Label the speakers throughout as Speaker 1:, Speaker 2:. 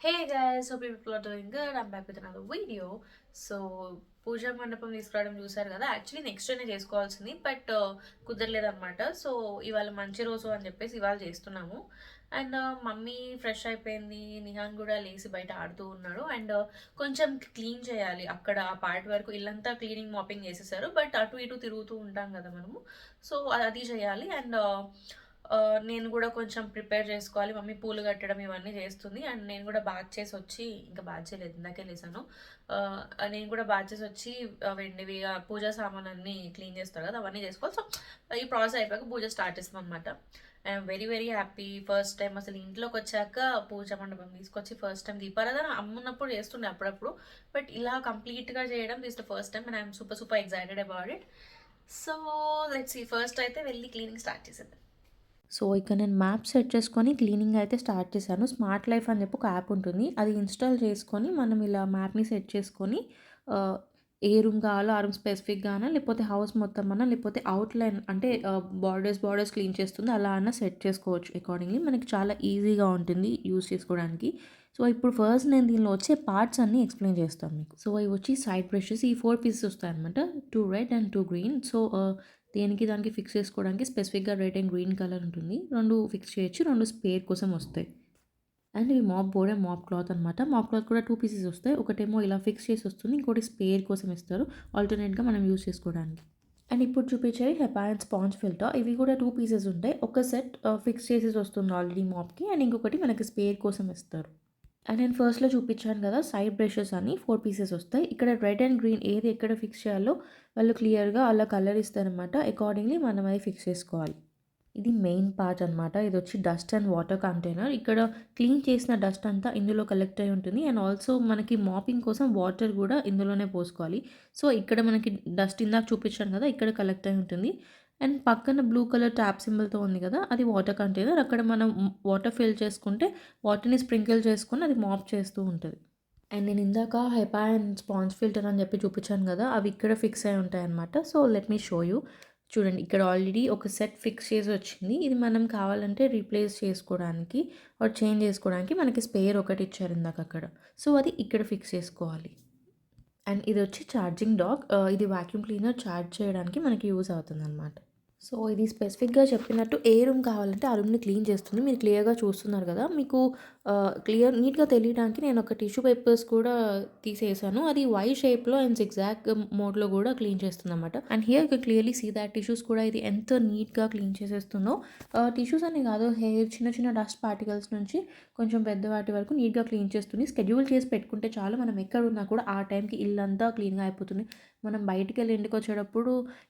Speaker 1: Hey guys, hope you people are doing good. I'm back with another video. So puja మండపం తీసుకురావడం చూసారు కదా, actually next డేనే చేసుకోవాల్సింది, బట్ కుదరలేదన్నమాట. సో ఇవాళ మంచి రోజు అని చెప్పేసి ఇవాళ చేస్తున్నాము. అండ్ మమ్మీ ఫ్రెష్ అయిపోయింది, నిహాన్ కూడా లేచి బయట ఆడుతూ ఉన్నాడు. అండ్ కొంచెం క్లీన్ చేయాలి అక్కడ ఆ పార్ట్ వరకు, ఇల్లంతా క్లీనింగ్ మాపింగ్ చేసేసారు, బట్ అటు ఇటు తిరుగుతూ ఉంటాం కదా మనము. సో అది చేయాలి. అండ్ నేను కూడా కొంచెం ప్రిపేర్ చేసుకోవాలి. మమ్మీ పూలు కట్టడం ఇవన్నీ చేస్తుంది. అండ్ నేను కూడా బాత్ చేసి వచ్చి, ఇంకా బాత్ చేయలేదు, ఇందాకే లేసాను. నేను కూడా బాత్ చేసి వచ్చి వెండివి పూజా సామాన్ అన్నీ క్లీన్ చేస్తారు కదా, అవన్నీ చేసుకోవాలి. సో ఈ ప్రాసెస్ అయిపోయాక పూజ స్టార్ట్ చేస్తాం అనమాట. I'm very very happy. First time అసలు ఇంట్లోకి వచ్చాక పూజా మండపం తీసుకొచ్చి ఫస్ట్ టైం దీపారాధన అమ్మున్నప్పుడు చేస్తుండే అప్పుడప్పుడు, బట్ ఇలా కంప్లీట్గా చేయడం this the first time. And I'm super super excited about it. So let's see, first అయితే వెళ్ళి క్లీనింగ్ స్టార్ట్ చేసేద్దాం.
Speaker 2: సో ఇక్కడ నేను మ్యాప్ సెట్ చేసుకొని క్లీనింగ్ అయితే స్టార్ట్ చేశాను. స్మార్ట్ లైఫ్ అని చెప్పి ఒక యాప్ ఉంటుంది. అది ఇన్‌స్టాల్ చేసుకొని మనం ఇలా మ్యాప్‌ని సెట్ చేసుకొని ఆహ్, ఏ రూమ్ కావాలో ఆ రూమ్ స్పెసిఫిక్‌గానా, లేకపోతే హౌస్ మొత్తం అన్నా, లేకపోతే అవుట్‌లైన్ అంటే బార్డర్స్ క్లీన్ చేస్తుంది. అలా అన్నా సెట్ చేసుకోవచ్చు అకార్డింగ్‌లీ. మనకి చాలా ఈజీగా ఉంటుంది యూజ్ చేసుకోవడానికి. సో ఇప్పుడు ఫస్ట్ నేను దీనిలో వచ్చే పార్ట్స్ అన్నీ ఎక్స్‌ప్లెయిన్ చేస్తాను మీకు. సో ఇవి వచ్చి సైడ్ బ్రషెస్, ఈ 4 పీసెస్ వస్తాయన్నమాట. 2 రెడ్ అండ్ 2 గ్రీన్. సో దేనికి దానికి ఫిక్స్ చేసుకోవడానికి స్పెసిఫిక్‌గా రెడ్ అండ్ గ్రీన్ కలర్ ఉంటుంది. 2 ఫిక్స్ చేయొచ్చు. 2 స్పేర్ కోసం వస్తాయి. అండ్ ఇవి mop board and mop cloth అనమాట. మాప్ క్లాత్ కూడా 2 పీసెస్ వస్తాయి. ఒకటేమో ఇలా ఫిక్స్ చేసి వస్తుంది. ఇంకోటి స్పేర్ కోసం ఇస్తారు. ఆల్టర్‌నేట్‌గా మనం యూజ్ చేసుకోవడానికి. అండ్ ఇప్పుడు చూపించేవి హెపా అండ్ స్పాంజ్ ఫిల్టర్. ఇవి కూడా 2 పీసెస్ ఉంటాయి. ఒక సెట్ ఫిక్స్ చేసేసి వస్తుంది ఆల్రెడీ మాప్‌కి. అండ్ ఇంకొకటి మనకి స్పేర్ కోసం ఇస్తారు. అండ్ నేను ఫస్ట్‌లో చూపించాను కదా, సైడ్ బ్రషెస్ అని 4 పీసెస్ వస్తాయి. ఇక్కడ రెడ్ అండ్ గ్రీన్ ఏది ఎక్కడ ఫిక్స్ చేయాలో వాళ్ళు క్లియర్‌గా అలా కలర్ ఇస్తారనమాట. అకార్డింగ్‌లీ మనం అది ఫిక్స్ చేసుకోవాలి. ఇది మెయిన్ పార్ట్ అనమాట. ఇదొచ్చి డస్ట్ అండ్ వాటర్ కంటైనర్. ఇక్కడ క్లీన్ చేసిన డస్ట్ అంతా ఇందులో కలెక్ట్ అయ్యి ఉంటుంది. అండ్ ఆల్సో మనకి మాపింగ్ కోసం వాటర్ కూడా ఇందులోనే పోసుకోవాలి. సో ఇక్కడ మనకి డస్ట్ ఇందాక చూపించాను కదా, ఇక్కడ కలెక్ట్ అయ్యి ఉంటుంది. అండ్ పక్కన బ్లూ కలర్ ట్యాప్ సింబల్‌తో ఉంది కదా, అది వాటర్ కంటైనర్. అక్కడ మనం వాటర్ ఫిల్ చేసుకుంటే వాటర్‌ని స్ప్రింకిల్ చేసుకొని అది మాప్ చేస్తూ ఉంటది. అండ్ నేను ఇందాక హెపా అండ్ స్పాంజ్ ఫిల్టర్ అని చెప్పి చూపించాను కదా, అవి ఇక్కడ ఫిక్స్ అయి ఉంటాయన్నమాట. So let me show you. చూడండి, ఇక్కడ ఆల్రెడీ ఒక సెట్ ఫిక్స్ చేసి వచ్చింది. ఇది మనం కావాలంటే రీప్లేస్ చేసుకోవడానికి ఆర్ చేంజ్ చేసుకోవడానికి మనకి స్పేర్ ఒకటి ఇచ్చారు ఇందాక అక్కడ. సో అది ఇక్కడ ఫిక్స్ చేసుకోవాలి. అండ్ ఇది వచ్చి ఛార్జింగ్ డాక్. ఇది వాక్యూమ్ క్లీనర్ ఛార్జ్ చేయడానికి మనకి యూజ్ అవుతుందన్నమాట. సో ఇది స్పెసిఫిక్‌గా చెప్పినట్టు ఏ రూమ్ కావాలంటే ఆ రూమ్‌ని క్లీన్ చేస్తుంది. మీరు క్లియర్‌గా చూస్తున్నారు కదా! మీకు నీట్‌గా తెలియడానికి నేను ఒక టిష్యూ పేపర్స్ కూడా తీసేసాను. అది వై షేప్‌లో అండ్ జిగ్‌జాగ్ మోడ్‌లో కూడా క్లీన్ చేస్తుందన్నమాట. And here you can clearly see that tissues కూడా ఇది ఎంత నీట్‌గా క్లీన్ చేసేస్తుందో. టిష్యూస్ అని కాదు, హెయిర్ చిన్న చిన్న డస్ట్ పార్టికల్స్ నుంచి కొంచెం పెద్ద వాటి వరకు నీట్‌గా క్లీన్ చేస్తుంది. స్కెడ్యూల్ చేసి పెట్టుకుంటే చాలు, మనం ఎక్కడున్నా కూడా ఆ టైంకి ఇల్లంతా క్లీన్‌గా అయిపోతుంది. మనం బయటికెళ్ళి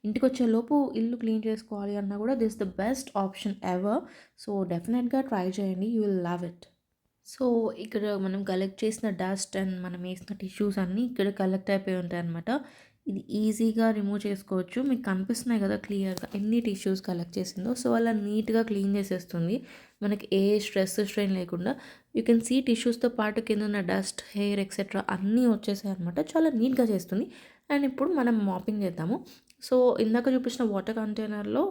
Speaker 2: ఇంటికొచ్చేలోపు ఇల్లు క్లీన్ చేసుకోవాలి అన్నా కూడా this the best option ever. So డెఫినెట్‌గా ట్రై చేయండి. You will love it. So ఇక్కడ మనం కలెక్ట్ చేసిన డస్ట్ అండ్ మనం వేసిన టిష్యూస్ అన్నీ ఇక్కడ కలెక్ట్ అయిపోయి ఉంటాయన్నమాట. ఇది ఈజీగా రిమూవ్ చేసుకోవచ్చు. మీకు కనిపిస్తున్నాయి కదా క్లియర్‌గా ఎన్ని టిష్యూస్ కలెక్ట్ చేసిందో. సో అలా నీట్‌గా క్లీన్ చేసేస్తుంది. మనకి ఏ స్ట్రెయిన్ లేకుండా. యూ కెన్ సీ టిష్యూస్‌తో పాటు కింద ఉన్న డస్ట్, హెయిర్ ఎక్సెట్రా అన్నీ వచ్చేసాయన్నమాట. చాలా నీట్‌గా చేస్తుంది. అండ్ ఇప్పుడు మనం మాపింగ్ చేద్దాము. సో ఇందాక చూపించిన వాటర్ కంటైనర్‌లో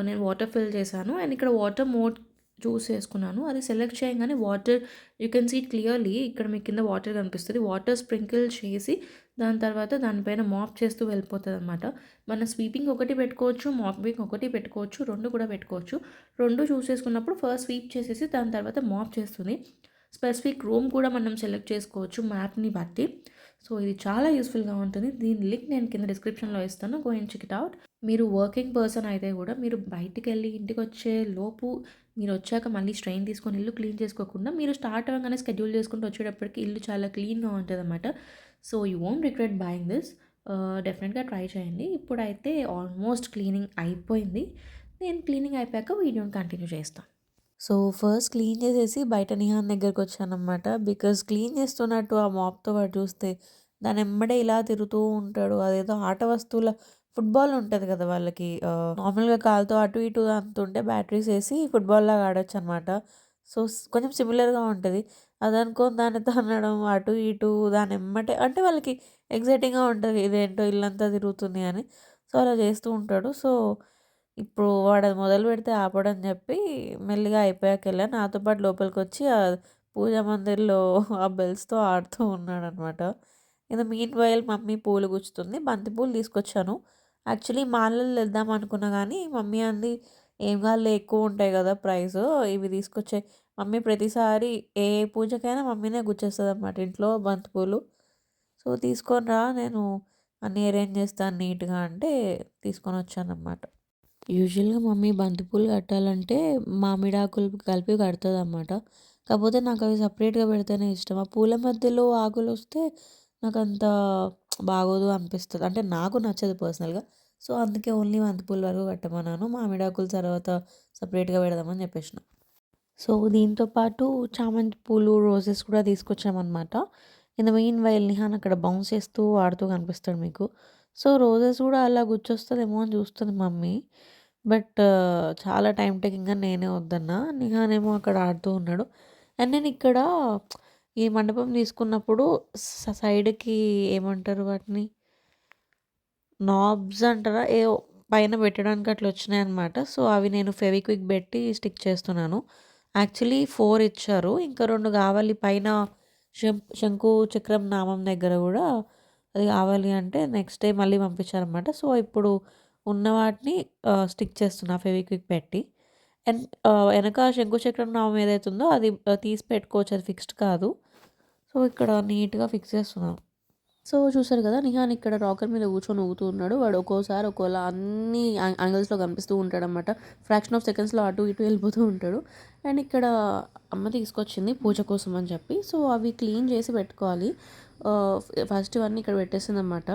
Speaker 2: నేను వాటర్ ఫిల్ చేశాను. అండ్ ఇక్కడ వాటర్ మోడ్ చూస్ చేసుకున్నాను. అది సెలెక్ట్ చేయగానే water you can see it clearly. ఇక్కడ మీకు కింద వాటర్ కనిపిస్తది. వాటర్ స్ప్రింకిల్ చేసి దాని తర్వాత దానిపైన మాప్ చేస్తూ వెళ్ళిపోతదనమాట. మన స్వీపింగ్ ఒకటి పెట్టుకోవచ్చు, మాపింగ్ ఒకటి పెట్టుకోవచ్చు, 2 కూడా పెట్టుకోవచ్చు. 2 చూస్ చేసుకున్నప్పుడు ఫస్ట్ స్వీప్ చేసేసి దాని తర్వాత మాప్ చేస్తుంది. స్పెసిఫిక్ రూమ్ కూడా మనం సెలెక్ట్ చేసుకోవచ్చు మ్యాప్‌ని బట్టి. సో ఇది చాలా యూస్‌ఫుల్‌గా ఉంటుంది. దీని లింక్ నేను కింద డిస్క్రిప్షన్‌లో ఇస్తాను. Go and check it out. మీరు వర్కింగ్ పర్సన్ అయితే కూడా మీరు బయటికెళ్ళి ఇంటికొచ్చే లోపు మీరొచ్చాక మళ్ళీ స్ట్రెయిన్ తీసుకొని ఇల్లు క్లీన్ చేసుకోకుండా, మీరు స్టార్ట్ అవ్వంగానే స్కెడ్యూల్ చేసుకుంటూ వచ్చేటప్పటికి ఇల్లు చాలా క్లీన్‌గా ఉంటదనమాట. So you won't regret buying this. డెఫినెట్‌గా ట్రై చేయండి. ఇప్పుడైతే ఆల్మోస్ట్ క్లీనింగ్ అయిపోయింది. నేను క్లీనింగ్ అయిపోయాక వీడియోని కంటిన్యూ చేస్తా. సో ఫస్ట్ క్లీన్ చేసేసి బయట నిహాన్ దగ్గరకొచ్చాననమాట. బికాజ్ క్లీన్ చేస్తున్నట్టు ఆ మాప్‌తో వాడు చూస్తే దానెమ్మడే ఇలా తిరుగుతూ ఉంటాడు. అదేదో ఆట వస్తువుల ఫుట్‌బాల్ ఉంటది కదా వాళ్ళకి. నార్మల్‌గా కాలుతో అటు ఇటు అంతుంటే బ్యాటరీస్ ఏసి ఫుట్‌బాల్‌లాగా ఆడొచ్చనమాట. సో కొంచెం సిమిలర్‌గా ఉంటది. అదనుకోని దాన్ని తన్నడం అటు ఇటు దానెమ్మటే అంటే వాళ్ళకి ఎక్సైటింగ్‌గా ఉంటది. ఇదేంటో ఇల్లంతా తిరుగుతుంది అని. సో అలా చేస్తూ ఉంటాడు. సో ఇప్పుడు వాడది మొదలుపెడితే ఆపడని చెప్పి మెల్లిగా అయిపోయాకెళ్ళా. నాతో పాటు లోపలికొచ్చి
Speaker 3: పూజా మందిర్‌లో ఆ బెల్స్‌తో ఆడుతూ ఉన్నాడనమాట. In the meanwhile mummy పూలు గుచ్చుతుంది. బంతి పూలు తీసుకొచ్చాను. యాక్చువల్లీ మాలలు తెద్దాం అనుకున్నా గానీ, మమ్మీ అంది, "ఏం కాదులే ఎక్కువ ఉంటాయి కదా ప్రైసు. ఇవి తీసుకొచ్చేయి." మమ్మీ ప్రతిసారి ఏ పూజకైనా మమ్మీనే గుచ్చేస్తదనమాట ఇంట్లో బంతి పూలు. సో, "తీసుకొని రా నేను అన్నీ అరేంజ్ చేస్తాను నీట్‌గా" అంటే తీసుకొనొచ్చాననమాట. యూజువల్‌గా మమ్మీ బంతిపూలు కట్టాలంటే మామిడాకులు కలిపి కడతదనమాట. కాకపోతే నాకవి సెపరేట్‌గా పెడితేనే ఇష్టం. ఆ పూల మధ్యలో ఆకులొస్తే నాకంత బాగోదు అనిపిస్తది. అంటే నాకు నచ్చదు పర్సనల్‌గా. సో, అందుకే ఓన్లీ బంతిపూల వరకు కట్టమన్నాను. మామిడాకులు తర్వాత సెపరేట్‌గా పెడదామని చెప్పేసిన. సో, దీంతో పాటు చామంతి పూలు, రోజెస్ కూడా తీసుకొచ్చామనమాట. In the mean while Nihan అక్కడ బౌన్స్ చేస్తూ, ఆడుతూ కనిపిస్తాడు మీకు. సో, రోజెస్ కూడా అలా గుచ్చొస్తదేమో అని చూస్తుంది మమ్మీ. బట్ చాలా టైమ్ టేకింగ్ అని నేనే వద్దన్నా. నిహానేమో అక్కడ ఆడుతూ ఉన్నాడు. అండ్ నేనిక్కడ ఈ మండపం తీసుకున్నప్పుడు సైడ్‌కి ఏమంటారు వాటిని? నాబ్స్ అంటారా? ఏవో పైన పెట్టడానికి అట్లా వచ్చినాయన్నమాట. సో, అవి నేను ఫెవిక్విక్ బెట్టి స్టిక్ చేస్తున్నాను. యాక్చువల్లీ 4 ఇచ్చారు. ఇంకా 2 కావాలి పైన శంకు చక్రం నామం దగ్గర గూడా అది కావాలి అంటే నెక్స్ట్ డే మళ్ళీ పంపించారన్నమాట. సో, ఇప్పుడు ఉన్న వాటిని స్టిక్ చేస్తున్నా ఫెవిక్విక్ పెట్టి. అండ్ ఎనక శంకు చక్రం నామం ఏదైతే ఉందో అది తీసి పెట్టుకోవచ్చు. అది ఫిక్స్డ్ కాదు. సో, ఇక్కడ నీట్‌గా ఫిక్స్ చేస్తున్నాను. సో, చూసారు కదా! నిహాన్ ఇక్కడ రాకర్ మీద కూర్చొని ఊగుతూ ఉన్నాడు. వాడు ఒక్కోసారి ఒక్కోలా అన్ని యాంగిల్స్‌లో కనిపిస్తూ ఉంటాడనమాట. ఫ్రాక్షన్ ఆఫ్ సెకండ్స్‌లో అటు ఇటు వెళ్ళిపోతూ ఉంటాడు. అండ్ ఇక్కడ అమ్మ తీసుకొచ్చింది పూజ కోసం అని చెప్పి. సో, అవి క్లీన్ చేసి పెట్టుకోవాలి. ఫస్ట్ ఇవన్నీ ఇక్కడ పెట్టేసిందనమాట.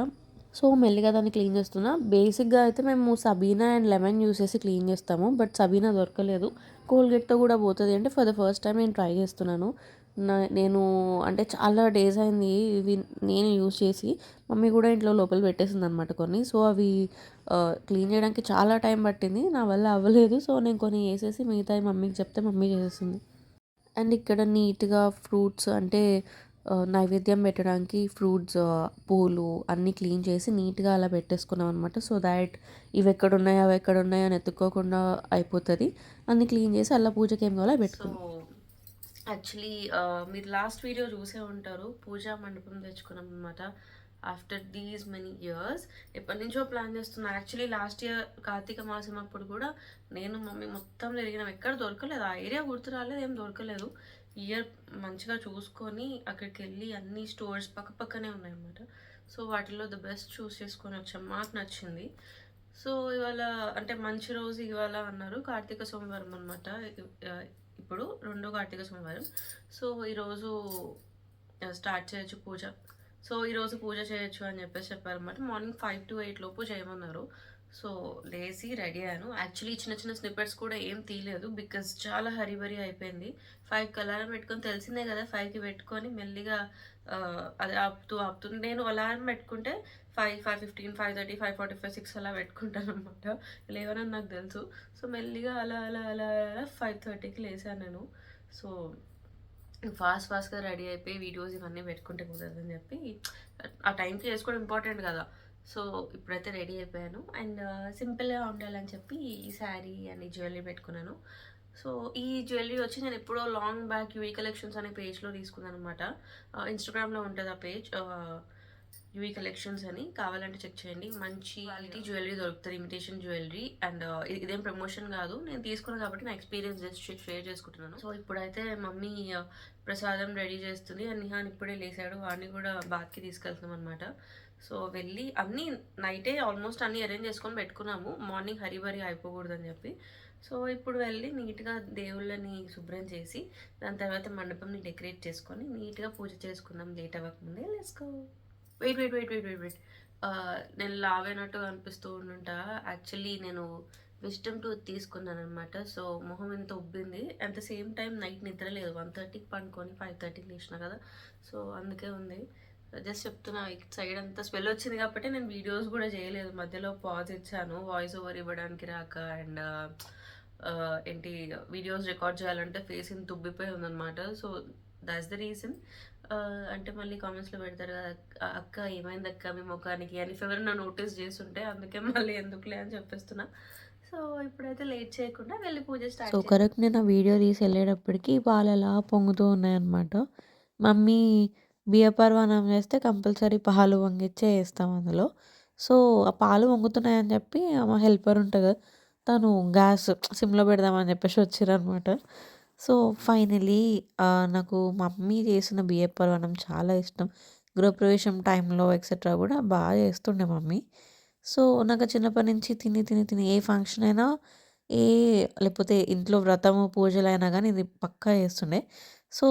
Speaker 3: సో, మెల్లిగా దాన్ని క్లీన్ చేస్తున్నా. బేసిక్‌గా అయితే మేము సబీనా అండ్ లెమన్ యూజ్ చేసి క్లీన్ చేస్తాము. బట్ సబీనా దొరకలేదు. కోల్గేట్‌తో కూడా పోతది అంటే ఫర్ ద ఫస్ట్ టైమ్ నేను ట్రై చేస్తున్నాను. నేను అంటే చాలా డేస్ అయింది ఇవి నేను యూజ్ చేసి. మమ్మీ కూడా ఇంట్లో లోపల పెట్టేసిందనమాట కొన్ని. సో, అవి క్లీన్ చేయడానికి చాలా టైం పట్టింది. నా వల్ల అవ్వలేదు. సో, నేను కొన్ని ఏసేసి మిగతాయి మమ్మీకి చెప్తే మమ్మీ చేసేసింది. అండ్ ఇక్కడ నీట్‌గా ఫ్రూట్స్ అంటే నైవేద్యం పెట్టడానికి ఫ్రూట్స్, పూలు అన్నీ క్లీన్ చేసి నీట్‌గా అలా పెట్టేసుకున్నాం అనమాట. సో దాట్ ఇవెక్కడున్నాయి, అవెక్కడున్నాయి అని ఎతుక్కోకుండా అయిపోతది. అన్నీ క్లీన్ చేసి అలా పూజకి ఏం కావాలో అవి
Speaker 1: సో
Speaker 3: పెట్టుకున్నాం.
Speaker 1: యాక్చువల్లీ మీరు లాస్ట్ వీడియో చూసే ఉంటారు. పూజా మండపం తెచ్చుకున్నాం అనమాట. ఆఫ్టర్ దీస్ మెనీ ఇయర్స్ ఎప్పటి నుంచో ప్లాన్ చేస్తున్నా. యాక్చువల్లీ లాస్ట్ ఇయర్ కార్తీక మాసం అప్పుడు కూడా నేను మమ్మీ మొత్తం తిరిగినాం. ఎక్కడ దొరకలేదు. ఆ ఏరియా గుర్తు రాలేదు, ఏం దొరకలేదు. ఇయర్ మంచిగా చూసుకొని అక్కడికి వెళ్ళి అన్ని స్టోర్స్ పక్క పక్కనే ఉన్నాయన్నమాట. సో వాటిలో ద బెస్ట్ చూస్ చేసుకొని వచ్చాం. మాకు నచ్చింది. సో ఇవాళ అంటే మంచి రోజు ఇవాళ అన్నారు. కార్తీక సోమవారం అనమాట. ఇప్పుడు రెండో కార్తీక సోమవారం. సో ఈరోజు స్టార్ట్ చేయొచ్చు పూజ. సో ఈరోజు పూజ చేయొచ్చు అని చెప్పేసి చెప్పారన్నమాట. మార్నింగ్ 5 to 8 లోపు చేయమన్నారు. సో లేసి రెడీ అయ్యాను. యాక్చువల్లీ చిన్న చిన్న స్నిప్పెట్స్ కూడా ఏం తీయలేదు. బికాజ్ చాలా హరీబరీ అయిపోయింది. 5కి అలారం పెట్టుకొని తెలిసిందే కదా 5కి పెట్టుకొని మెల్లిగా అది ఆపుతూ నేను అలారం పెట్టుకుంటే 5, 5:15, 5:30, 5:45, 6 అలా పెట్టుకుంటాను అనమాట. లేవనని నాకు తెలుసు. సో మెల్లిగా అలా అలా అలా అలా 5:30కి లేసాను నేను. సో ఫాస్ట్‌గా రెడీ అయిపోయి వీడియోస్ ఇవన్నీ పెట్టుకుంటే కుదరదని చెప్పి ఆ టైంకి చేసుకోవడం ఇంపార్టెంట్ కదా! సో ఇప్పుడైతే రెడీ అయిపోయాను. అండ్ సింపుల్‌గా ఉండాలని చెప్పి ఈ శారీ అండ్ ఈ జ్యువెలరీ పెట్టుకున్నాను. సో ఈ జ్యువెలరీ వచ్చి నేను ఎప్పుడో లాంగ్ బ్యాక్ యూవీ కలెక్షన్స్ అనే పేజ్‌లో తీసుకున్నాననమాట. ఇన్‌స్టాగ్రామ్‌లో ఉంటది ఆ పేజ్. యూవీ కలెక్షన్స్ అని కావాలంటే చెక్ చేయండి. మంచి క్వాలిటీ జ్యువెలరీ దొరుకుతుంది. Imitation jewellery. అండ్ ఇదేం ప్రమోషన్ కాదు. నేను తీసుకున్నాను కాబట్టి నా ఎక్స్పీరియన్స్ జస్ట్ షేర్ చేసుకుంటున్నాను. సో ఇప్పుడైతే మమ్మీ ప్రసాదం రెడీ చేస్తుంది. అండ్ నిహాన్ ఇప్పుడే లేసాడు. వాడిని కూడా బాత్కి తీసుకెళ్తున్నాం అనమాట. సో వెళ్ళి అన్నీ నైటే ఆల్మోస్ట్ అన్నీ అరేంజ్ చేసుకొని పెట్టుకున్నాము. మార్నింగ్ హరీబరీ అయిపోకూడదని చెప్పి. సో ఇప్పుడు వెళ్ళి నీట్గా దేవుళ్ళని శుభ్రం చేసి దాని తర్వాత మండపంని డెకరేట్ చేసుకొని నీట్గా పూజ చేసుకుందాం లేట్ అవ్వకముందే. Let's go. వెయిట్. నేను లావైనట్టు అనిపిస్తూ ఉండుంటా. యాక్చువల్లీ నేను విజ్డమ్ టూత్ తీసుకున్నాను అనమాట. సో మొహం ఎంత ఉబ్బింది. At the same time night నిద్ర లేదు. 1:30కి పడుకొని 5:30కి లేచిన కదా. సో అందుకే ఉంది. జస్ట్ చెప్తున్నా ఇటు సైడ్ అంతా స్మెల్ వచ్చింది కాబట్టి నేను వీడియోస్ కూడా చేయలేదు. మధ్యలో పాజ్ ఇచ్చాను వాయిస్ ఓవర్ ఇవ్వడానికి రాక. అండ్ ఏంటి వీడియోస్ రికార్డ్ చేయాలంటే ఫేస్ ఇంత ఉబ్బిపోయి ఉందన్నమాట. So that's the reason. అంటే మళ్ళీ కామెంట్స్లో పెడతారు కదా, అక్క ఏమైంది అక్క మీ ముఖానికి అని ఎవరైనా నోటీస్ చేస్తుంటే అందుకే మళ్ళీ ఎందుకులే అని చెప్పేస్తున్నా. సో సో ఇప్పుడైతే లేట్ చేయకుండా వెళ్ళి పూజ
Speaker 3: సో,
Speaker 1: స్టార్ట్ చేద్దాం.
Speaker 3: కరెక్ట్ నేను ఆ వీడియో తీసి వెళ్ళేటప్పటికి పాలలా పొంగుతూ ఉన్నాయన్నమాట. మమ్మీ బియ్య పరమాన్నం చేస్తే కంపల్సరీ పాలు పొంగిచ్చే ఏస్తాం అందులో. సో, ఆ పాలు పొంగుతున్నాయని చెప్పి మా హెల్పర్ ఉంటది కదా! తను గ్యాస్ సిమ్‌లో పెడదామని చెప్పేసి వచ్చిర్రనమాట. సో, ఫైనలీ నాకు మమ్మీ చేసిన బియ్య పరమాన్నం చాలా ఇష్టం. గృహప్రవేశం టైంలో ఎక్సెట్రా కూడా బాగా చేస్తుండే మమ్మీ. సో, నాకు చిన్నప్పటి నుంచి తిని, తిని, తిని ఏ ఫంక్షన్ అయినా ఏ లేకపోతే ఇంట్లో వ్రతము, పూజలైనా గానీ ఇది పక్కా చేస్తుండే. So,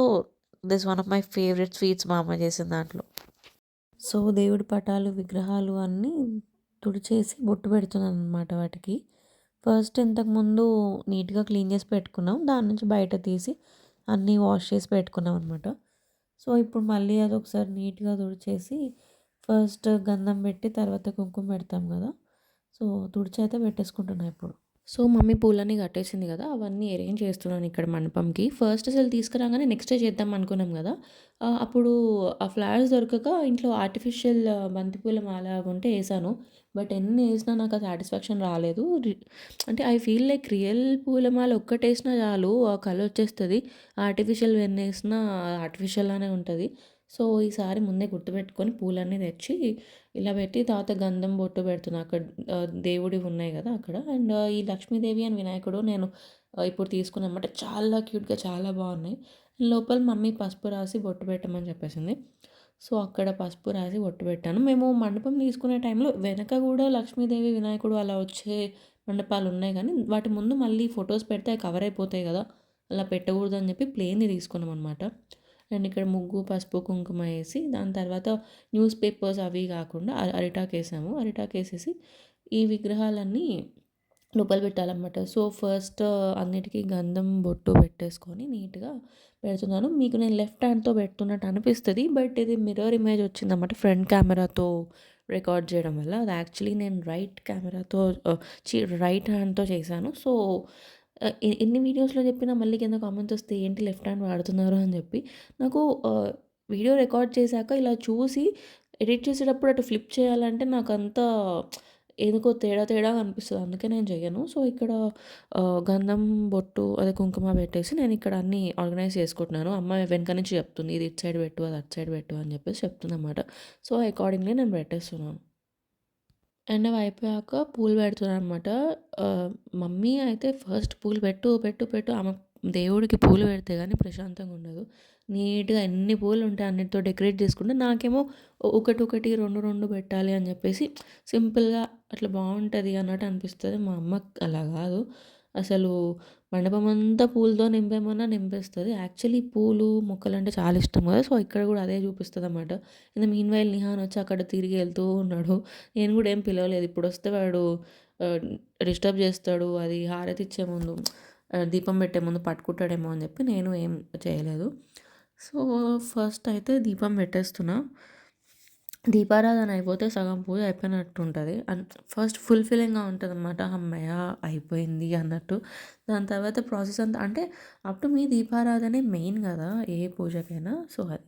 Speaker 3: this one of my favourite sweets మా అమ్మ చేసిన దాంట్లో. సో, దేవుడి పటాలు, విగ్రహాలు అన్నీ తుడిచేసి బొట్టు పెడుతున్నాననమాట వాటికి. ఫస్ట్ ఇంతకుముందు నీట్‌గా క్లీన్ చేసి పెట్టుకున్నాం. దాని నుంచి బయట తీసి అన్నీ వాష్ చేసి పెట్టుకున్నాం అనమాట. సో, ఇప్పుడు మళ్ళీ అదొకసారి నీట్‌గా తుడిచేసి ఫస్ట్ గంధం పెట్టి తర్వాత కుంకుమ పెడతాం కదా! సో, తుడిచయితే పెట్టేసుకుంటున్నా ఇప్పుడు.
Speaker 2: సో, మమ్మీ పూలన్నీ కట్టేసింది కదా! అవన్నీ అరేంజ్ చేస్తున్నాను ఇక్కడ మండపంకి. ఫస్ట్ అసలు తీసుకురాగానే నెక్స్ట్ డే చేద్దాం అనుకున్నాం కదా! అప్పుడు ఆ ఫ్లవర్స్ దొరకక ఇంట్లో ఆర్టిఫిషియల్ బంతిపూల మాల ఉంటే ఏసాను. బట్ ఎన్ని ఏసినా నాకు ఆ సాటిస్ఫాక్షన్ రాలేదు. అంటే ఐ ఫీల్ లైక్ రియల్ పూలమాల ఒక్కటేసినా చాలు ఆ కలర్ వచ్చేస్తది. ఆర్టిఫిషియల్‌వి ఎన్నేసినా ఆర్టిఫిషియల్ లానే ఉంటది. సో, ఈసారి ముందే గుర్తుపెట్టుకొని పూలన్నీ తెచ్చి ఇలా పెట్టి తర్వాత గంధం బొట్టు పెడుతున్నా. అక్కడ దేవుడివి ఉన్నాయి కదా! అక్కడ. అండ్ ఈ లక్ష్మీదేవి అండ్ వినాయకుడు నేను ఇప్పుడు తీసుకున్నానన్నమాట. చాలా క్యూట్‌గా చాలా బాగున్నాయి. లోపల మమ్మీ పసుపు రాసి బొట్టు పెట్టమని చెప్పేసింది. సో, అక్కడ పసుపు రాసి బొట్టు పెట్టాను. మేము మండపం తీసుకునే టైంలో వెనక కూడా లక్ష్మీదేవి, వినాయకుడు అలా వచ్చే మండపాలు ఉన్నాయి కానీ వాటి ముందు మళ్ళీ ఫొటోస్ పెడితే అవి కవర్ అయిపోతాయి కదా! అలా పెట్టకూడదని చెప్పి ప్లెయిన్‌ది తీసుకున్నామన్నమాట. అండ్ ఇక్కడ ముగ్గు, పసుపు, కుంకుమ ఏసి దాని తర్వాత న్యూస్ పేపర్స్ అవి కాకుండా అరిటాకేసాము. అరిటాకేసేసి ఈ విగ్రహాలన్నీ లోపల పెట్టాలన్నమాట. సో, ఫస్ట్ అన్నిటికి గంధం బొట్టు పెట్టేసుకొని నీట్‌గా పెడుతున్నాను. మీకు నేను లెఫ్ట్ హ్యాండ్‌తో పెడుతున్నట్టు అనిపిస్తది. బట్ ఇది మిర్రర్ ఇమేజ్ వచ్చిందన్నమాట ఫ్రంట్ కెమెరాతో రికార్డ్ చేయడం వల్ల. అది యాక్చువల్లీ నేను రైట్ కెమెరాతో రైట్ హ్యాండ్‌తో చేశాను. సో, ఎన్ని వీడియోస్‌లో చెప్పినా మళ్ళీ కింద కామెంట్స్ వస్తాయి. ఏంటి లెఫ్ట్ హ్యాండ్ వాడుతున్నారు అని చెప్పి. నాకు వీడియో రికార్డ్ చేశాక ఇలా చూసి ఎడిట్ చేసేటప్పుడు అటు ఫ్లిప్ చేయాలంటే నాకంతా ఎందుకో తేడా తేడాగా అనిపిస్తది. అందుకే నేను చెయ్యను. సో, ఇక్కడ గంధం బొట్టు అదే కుంకుమ పెట్టేసి నేను ఇక్కడ అన్నీ ఆర్గనైజ్ చేసుకుంటున్నాను. అమ్మ వెనక నుంచి చెప్తుంది. ఇది ఇటు సైడ్ పెట్టు, అది అటు సైడ్ పెట్టు అని చెప్పేసి చెప్తుందన్నమాట. సో, అకార్డింగ్‌లీ నేను పెట్టేస్తున్నాను. అండ్ అవి అయిపోయాక పూలు పెడుతున్నాననమాట. మమ్మీ అయితే ఫస్ట్ పూలు పెట్టు, పెట్టు, పెట్టు ఆమె దేవుడికి పూలు పెడితే గానీ ప్రశాంతంగా ఉండదు. నీట్‌గా ఎన్ని పూలుంటే అన్నిటితో డెకరేట్ చేసుకుంటే, నాకేమో ఒకటొకటి, 2, 2 పెట్టాలి అని చెప్పేసి సింపుల్‌గా అట్లా బావుంటది అన్నట్టు అనిపిస్తది. మా అమ్మకి అలా కాదు. అసలు మండపమంతా పూలతో నింపేయమన్నా నింపేస్తది. యాక్చువల్లీ పూలు, మొక్కలంటే చాలా ఇష్టం కదా! సో, ఇక్కడ కూడా అదే చూపిస్తదనమాట. In the mean while Nihan వచ్చి అక్కడ తిరిగి వెళ్తూ ఉన్నాడు. నేను కూడా ఏం పిలవలేదు. ఇప్పుడొస్తే వాడు ఆహ్, డిస్టర్బ్ చేస్తాడు. అది హారతి ఇచ్చే ముందు దీపం పెట్టే ముందు పట్టుకుంటాడేమో అని చెప్పి నేను ఏం చేయలేదు. సో, ఫస్ట్ అయితే దీపం పెట్టేస్తున్నా. దీపారాధన అయిపోతే సగం పూజ అయిపోయినట్టుంటది. ఫస్ట్ ఫుల్‌ఫిల్లింగ్‌గా ఉంటదనమాట. హమ్మయ్య! అయిపోయింది అన్నట్టు. దాని తర్వాత ప్రాసెస్ అంతా అంటే అప్ టు మీ దీపారాధనే మెయిన్ గదా! ఏ పూజకైనా. సో, అది.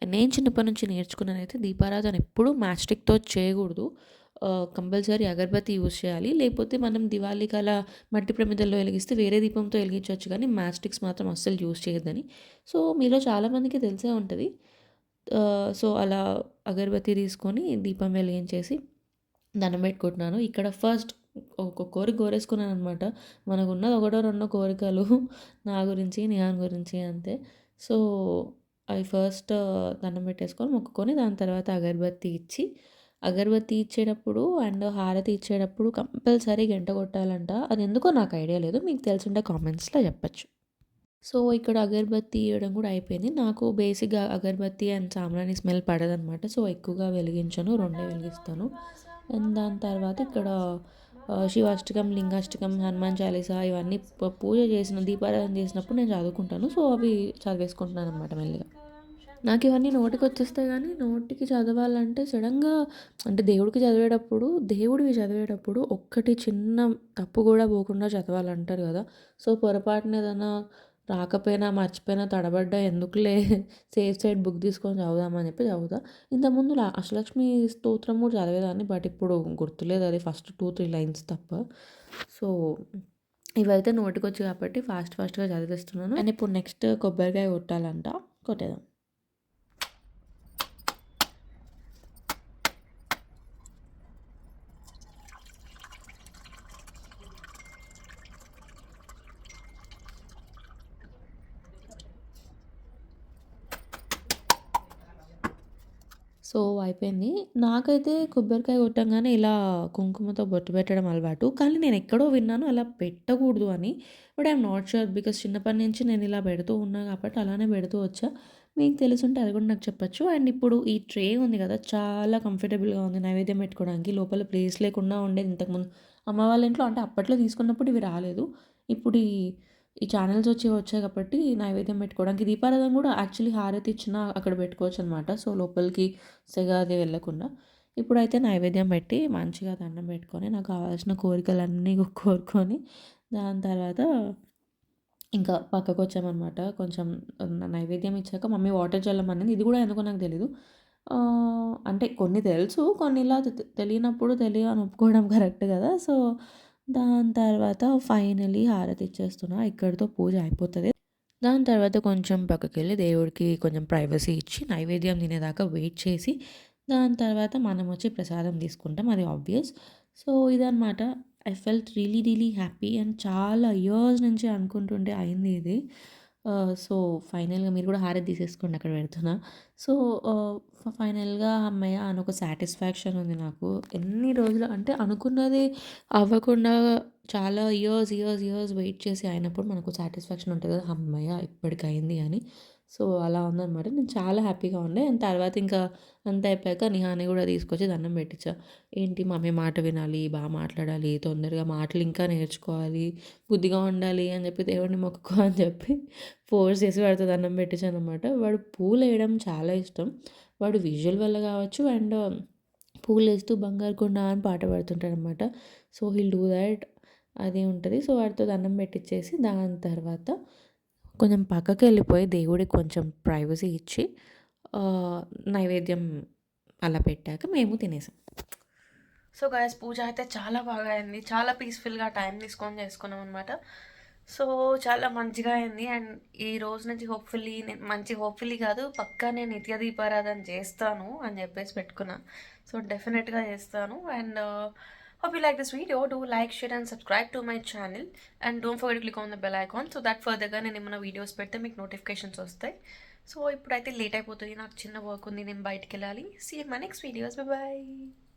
Speaker 2: నేను చిన్నప్పటి నుంచి నేర్చుకున్నదైతే దీపారాధన ఎప్పుడూ మ్యాచ్ స్టిక్‌తో చేయకూడదు. కంపల్సరీ అగరబత్తి యూజ్ చేయాలి. లేకపోతే మనం దివాళీకి అలా మట్టి ప్రమిదల్లో వెలిగిస్తే వేరే దీపంతో వెలిగించొచ్చు కానీ మ్యాచ్ స్టిక్స్ మాత్రం అస్సలు యూజ్ చేయొద్దని. సో, మీలో చాలామందికి తెలిసే ఉంటది. సో, అలా అగరబత్తి తీసుకొని దీపం వెలిగించేసి దండం పెట్టుకుంటున్నాను. ఇక్కడ ఫస్ట్ ఒక కోరిక కోరేసుకున్నాననమాట. మనకున్నది ఒకటో రెండో కోరికలు నా గురించి, నిహాన్ గురించి అంతే. సో, అవి ఫస్ట్ దండం పెట్టేసుకొని మొక్కుకొని దాని తర్వాత అగరబత్తి ఇచ్చి, అగరబత్తి ఇచ్చేటప్పుడు అండ్ హారతి ఇచ్చేటప్పుడు కంపల్సరీ గంట కొట్టాలంట. అదెందుకో నాకు ఐడియా లేదు. మీకు తెలిసుంటే కామెంట్స్‌లో చెప్పొచ్చు. సో, ఇక్కడ అగరబత్తి ఇయ్యడం కూడా అయిపోయింది. నాకు బేసిక్‌గా అగరబత్తి అండ్ సాంబ్రాణి స్మెల్ పడదనమాట. సో, ఎక్కువగా వెలిగించను. రెండే వెలిగిస్తాను. అండ్ దాని తర్వాత ఇక్కడ శివాష్టకం, లింగాష్టకం, హనుమాన్ చాలీసా ఇవన్నీ పూజ చేసిన దీపారాధన చేసినప్పుడు నేను చదువుకుంటాను. సో, అవి చదివేసుకుంటున్నాననమాట మెల్లిగా. నాకివన్నీ నోటికొచ్చేస్తాయి గానీ, నోటికి చదవాలంటే సడెన్‌గా అంటే దేవుడివి చదివేటప్పుడు ఒక్కటి చిన్న తప్పు గూడా పోకుండా చదవాలంటారు గదా! సో, పొరపాటున ఏదన్నా రాకపోయినా, మర్చిపోయినా, తడబడ్డా ఎందుకులే సేఫ్ సైడ్ బుక్ తీసుకొని చదువుదామని చెప్పి చదువుతా. ఇంతకుముందు అష్టలక్ష్మి స్తోత్రం కూడా చదివేదాన్ని. బట్ ఇప్పుడు గుర్తులేదు అది ఫస్ట్ 2-3 లైన్స్ తప్ప. సో ఇవైతే నోటికొచ్చు కాబట్టి ఫాస్ట్‌గా చదివేస్తున్నాను. అండ్ ఇప్పుడు నెక్స్ట్ కొబ్బరికాయ కొట్టాలంట. కొట్టేద్దాం. సో అయిపోయింది. నాకైతే కొబ్బరికాయ కొట్టంగానే ఇలా కుంకుమతో బొట్టు పెట్టడం అలవాటు. కానీ నేను ఎక్కడో విన్నాను అలా పెట్టకూడదు అని. But I am not sure because చిన్నప్పటి నుంచి నేను ఇలా పెడుతూ ఉన్నా కాబట్టి అలానే పెడుతూ వచ్చా. మీకు తెలిసుంటే అది కూడా నాకు చెప్పొచ్చు. అండ్ ఇప్పుడు ఈ ట్రే ఉంది కదా! చాలా కంఫర్టబుల్‌గా ఉంది నైవేద్యం పెట్టుకోవడానికి. లోపల ప్లేస్ లేకుండా ఉండేది ఇంతకుముందు. అమ్మ వాళ్ళ ఇంట్లో అంటే అప్పట్లో తీసుకున్నప్పుడు ఇవి రాలేదు. ఇప్పుడు ఈ ఛానెల్స్ వచ్చాయి కాబట్టి నైవేద్యం పెట్టుకోవడానికి దీపారాధన కూడా యాక్చువల్లీ హారతి ఇచ్చినా అక్కడ పెట్టుకోవచ్చనమాట. సో లోపలికి సెగ అది వెళ్ళకుండా. ఇప్పుడైతే నైవేద్యం పెట్టి మంచిగా దండం పెట్టుకొని నాకు కావాల్సిన కోరికలన్నీ కోరుకొని దాని తర్వాత ఇంకా పక్కకొచ్చామనమాట. కొంచెం నైవేద్యం ఇచ్చాక మమ్మీ వాటర్ చల్లమనింది. ఇది కూడా ఎందుకో నాకు తెలీదు. అంటే కొన్ని తెలుసు. కొన్ని ఇలా తెలియనప్పుడు తెలియని ఒప్పుకోవడం కరెక్ట్ కదా! సో దాని తర్వాత ఫైనల్లీ హారతి ఇచ్చేస్తున్నా. ఇక్కడితో పూజ అయిపోతది. దాని తర్వాత కొంచెం పక్కకెళ్ళి దేవుడికి కొంచెం ప్రైవసీ ఇచ్చి నైవేద్యం తినేదాకా వెయిట్ చేసి దాని తర్వాత మనం వచ్చి ప్రసాదం తీసుకుంటాం. అది ఆబ్వియస్. సో ఇదనమాట. I felt really happy and చాలా ఇయర్స్ నుంచి అనుకుంటుంటే అయింది ఇది. సో ఫైనల్‌గా మీరు కూడా హారతి తీసేసుకోండి అక్కడ పెడుతున్నా. సో ఫైనల్‌గా హమ్మయ్య! అని ఒక సాటిస్ఫాక్షన్ ఉంది నాకు. ఎన్ని రోజులు అంటే అనుకున్నది అవ్వకుండా చాలా ఇయర్స్ వెయిట్ చేసి అయినప్పుడు మనకు సాటిస్ఫాక్షన్ ఉంటది కదా! హమ్మయ్య! ఇప్పటికయింది అని. సో అలా ఉందనమాట. నేను చాలా హ్యాపీగా ఉండే. అండ్ తర్వాత ఇంకా అంతా అయిపోయాక నిహాని కూడా తీసుకొచ్చి దండం పెట్టించా. ఏంటి మమ్మీ మాట వినాలి, బాగా మాట్లాడాలి, తొందరగా మాటలు ఇంకా నేర్చుకోవాలి, బుద్ధిగా ఉండాలి అని చెప్పి దేవుడిని మొక్కుకో అని చెప్పి ఫోర్స్ చేసి వాడితో దండం పెట్టించాననమాట. వాడు పూలేయడం చాలా ఇష్టం. వాడు విజువల్ వల్ల కావచ్చు అండ్ పూలేస్తూ బంగారు కొండ అని పాట పాడుతుంటాడనమాట. So he'll do that. అది ఉంటది. సో వాడితో దండం పెట్టిచ్చేసి దాని తర్వాత కొంచెం పక్కకెళ్ళిపోయి దేవుడికి కొంచెం ప్రైవసీ ఇచ్చి నైవేద్యం అలా పెట్టాక మేము తినేసాం.
Speaker 1: సో గైస్ పూజ అయితే చాలా బాగా అయింది. చాలా పీస్ఫుల్గా టైం తీసుకొని చేసుకున్నాం అనమాట. సో చాలా మంచిగా అయింది. అండ్ ఈ రోజు నుంచి హోప్ఫుల్లీ కాదు పక్కా నేను నిత్య దీపారాధన చేస్తాను అని చెప్పేసి పెట్టుకున్నా. సో డెఫినెట్గా చేస్తాను. And hope you like this video. Do like, share and subscribe to my channel. And don't forget to click on the bell icon so that furtherగా నేను ఏమైనా వీడియోస్ పెడితే మీకు నోటిఫికేషన్స్ వస్తాయి. సో ఇప్పుడైతే లేట్ అయిపోతుంది. నాకు చిన్న వర్క్ ఉంది. నేను బయటికి వెళ్ళాలి. See you in my next videos. Bye bye.